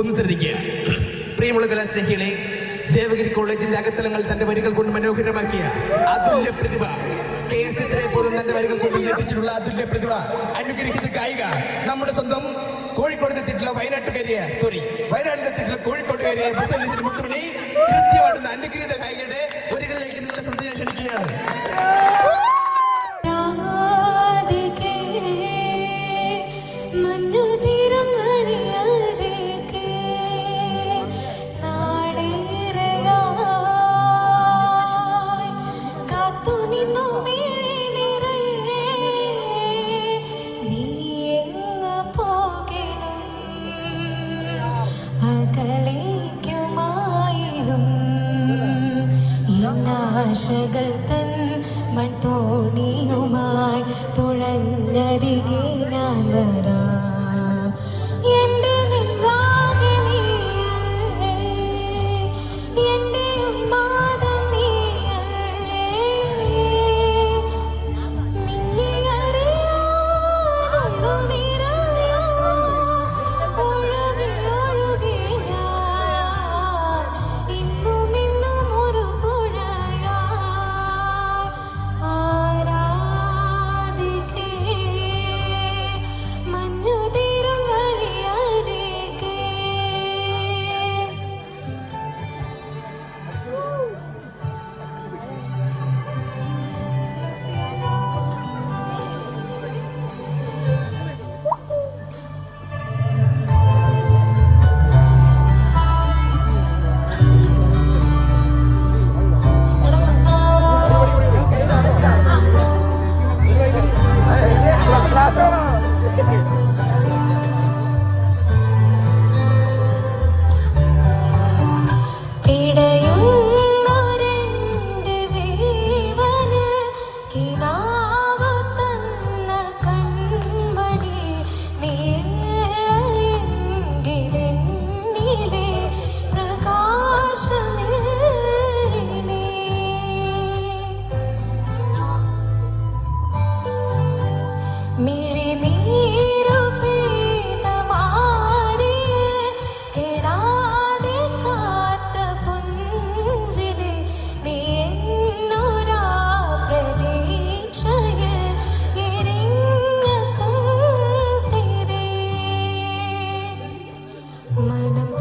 ഒന്ന് ശ്രദ്ധിക്കുക. പ്രിയമുള്ള കലാസ്നേഹികളെ, ദേവഗിരി കോളേജിന്റെ അകത്തലങ്ങൾ തന്റെ വരികൾ കൊണ്ട് മനോഹരമാക്കിയ അതുല്യ പ്രതിഭ KS ചിത്രയെ പോലും തന്റെ വരികൾ കൊണ്ട് ലഭിച്ചിട്ടുള്ള അതുല്യ പ്രതിഭ അനുഗ്രഹിക്കുന്ന ഗായിക നമ്മുടെ സ്വന്തം കോഴിക്കോടെത്തിയിട്ടുള്ള വയനാട്ടിലെത്തിയിട്ടുള്ള കോഴിക്കോട്ടുകാരിയെ മുത്തുമണി കൃത്യമാടുന്ന അനുഗ്രഹീത ഗായികയുടെ വരികളിലേക്ക് നിങ്ങളുടെ ശ്രദ്ധ ഞാൻ ക്ഷണിക്കുകയാണ്. ആശകൾ തൻ മൺതോണിയുമായി തുഴഞ്ഞരികെ ഞാൻ വരാം. എൻ്റെ നെഞ്ചാകെ നീയല്ലേ, എൻ്റെ ഉന്മാദം നീയല്ലേ, നിന്നെ അറിയാനൊന്നു നിറയോ ഒഴുകി ഒഴുകി ഞാൻ ഇന്നും ഇന്നും ഒരു മനപ്പ